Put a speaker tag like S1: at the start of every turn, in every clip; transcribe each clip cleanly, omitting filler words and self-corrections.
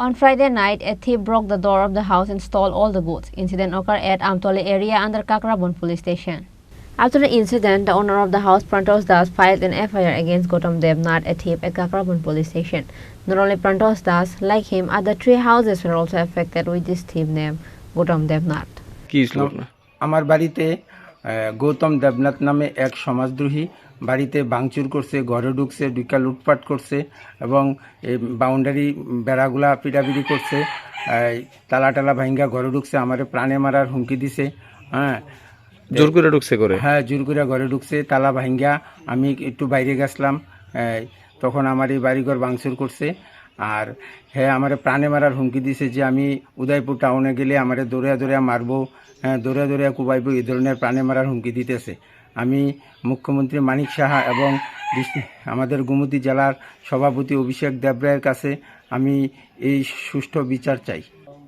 S1: On Friday night, a thief broke the door of the house and stole all the goods. Incident occurred at Amtoli area under Kakrabon police station. After the incident, the owner of the house, Prantos Das, filed an FIR against Gautam Devnath, a thief, at Kakrabon police station. Not only Prantos Das, like him, other 3 houses were also affected with this thief named Gautam Devnath.
S2: আমার বাড়িতে গৌতম দেবনাথ নামে এক সমাজদ্রোহী বাড়িতে ভাঙচুর করছে, ঘরে ঢুকছে, ঢুকা লুটপাট করছে এবং এই বাউন্ডারি বেড়াগুলা পিটাপিটি করছে, তালা টালা ভাঙ্গা ঘরে ঢুকছে, আমারে প্রাণে মারার হুমকি দিছে।
S3: জোর করে ঢুকছে করে?
S2: হ্যাঁ, জোর করে ঘরে ঢুকছে, তালা ভাঙ্গা। আমি একটু বাইরে গেছিলাম, তখন আমার এই বাড়িঘর ভাঙচুর করছে। আর হ্যাঁ, আমার প্রাণে মারার হুমকি দিছে যে আমি উদয়পুর টাউনে গেলে আমারে দৌড়িয়া দৌড়িয়া মারবো, দৌড়িয়া দৌড়িয়া কুবাইবো, এই ধরনের প্রাণে মারার হুমকি দিতেছে। আমি মুখ্যমন্ত্রী মানিক সাহা এবং আমাদের গোমতী জেলার সভাপতি অভিষেক দেবরায়ের কাছে আমি এই সুষ্ঠু বিচার চাই।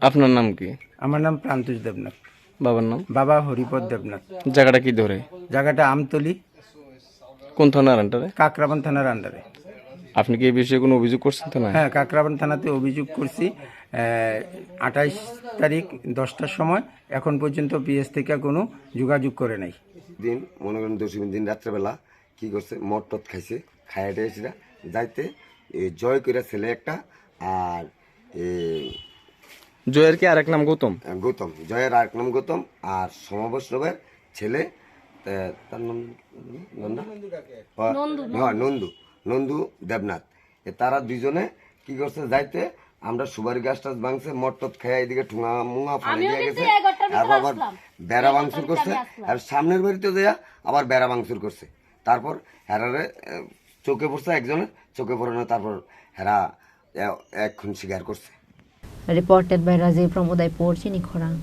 S3: আপনার নাম কি?
S2: আমার নাম প্রান্তোষ দেবনাথ।
S3: বাবার নাম?
S2: বাবা হরিপদ দেবনাথ।
S3: জায়গাটা কি ধরে? জায়গাটা
S2: আমতলি।
S3: কোন থানার আন্ডারে?
S2: কাকরাবান থানার আন্ডারে।
S3: আপনি কি এই বিষয়ে কোনো অভিযোগ করছেন থানায়?
S2: হ্যাঁ, কাকরাবান থানাতে অভিযোগ করছি 28 তারিখ 10টার সময়। এখন পর্যন্ত পিএস থেকে কোনো যোগাযোগ করে নাই।
S4: দিন মনে করেন দশমীর দিন রাত্রেবেলা কি করছে, মদ টদ খাইছে, খাইয়া টেয়েছিল যাইতে জয় করে ছেলে একটা, আর
S3: জয়ের কি আরেক নাম গৌতম?
S4: গৌতম, জয়ের আরেক নাম গৌতম, আর সমবৈষ্ণবের ছেলে তার নাম নন্দু, নন্দু দেবনাথ। তারা দুইজনে কি করছে, যাইতে আমরা সুপারি গাছ টাছ ভাঙছে, মদ টদ খেয়ে এদিকে ঠুঙা মুঙা ফাড়ে দিয়ে গেছে, আর আবার বেড়া ভাঙচুর করছে, আর সামনের বাড়িতে দেয়া আবার বেড়া ভাঙচুর করছে। তারপর হেরারে চোখে পড়ছে, একজনের চোখে পড়ে না, তারপর হেরা এখন স্বীকার করছে।
S1: Reported by Rajiv from Udaipur, Chini, Khorang.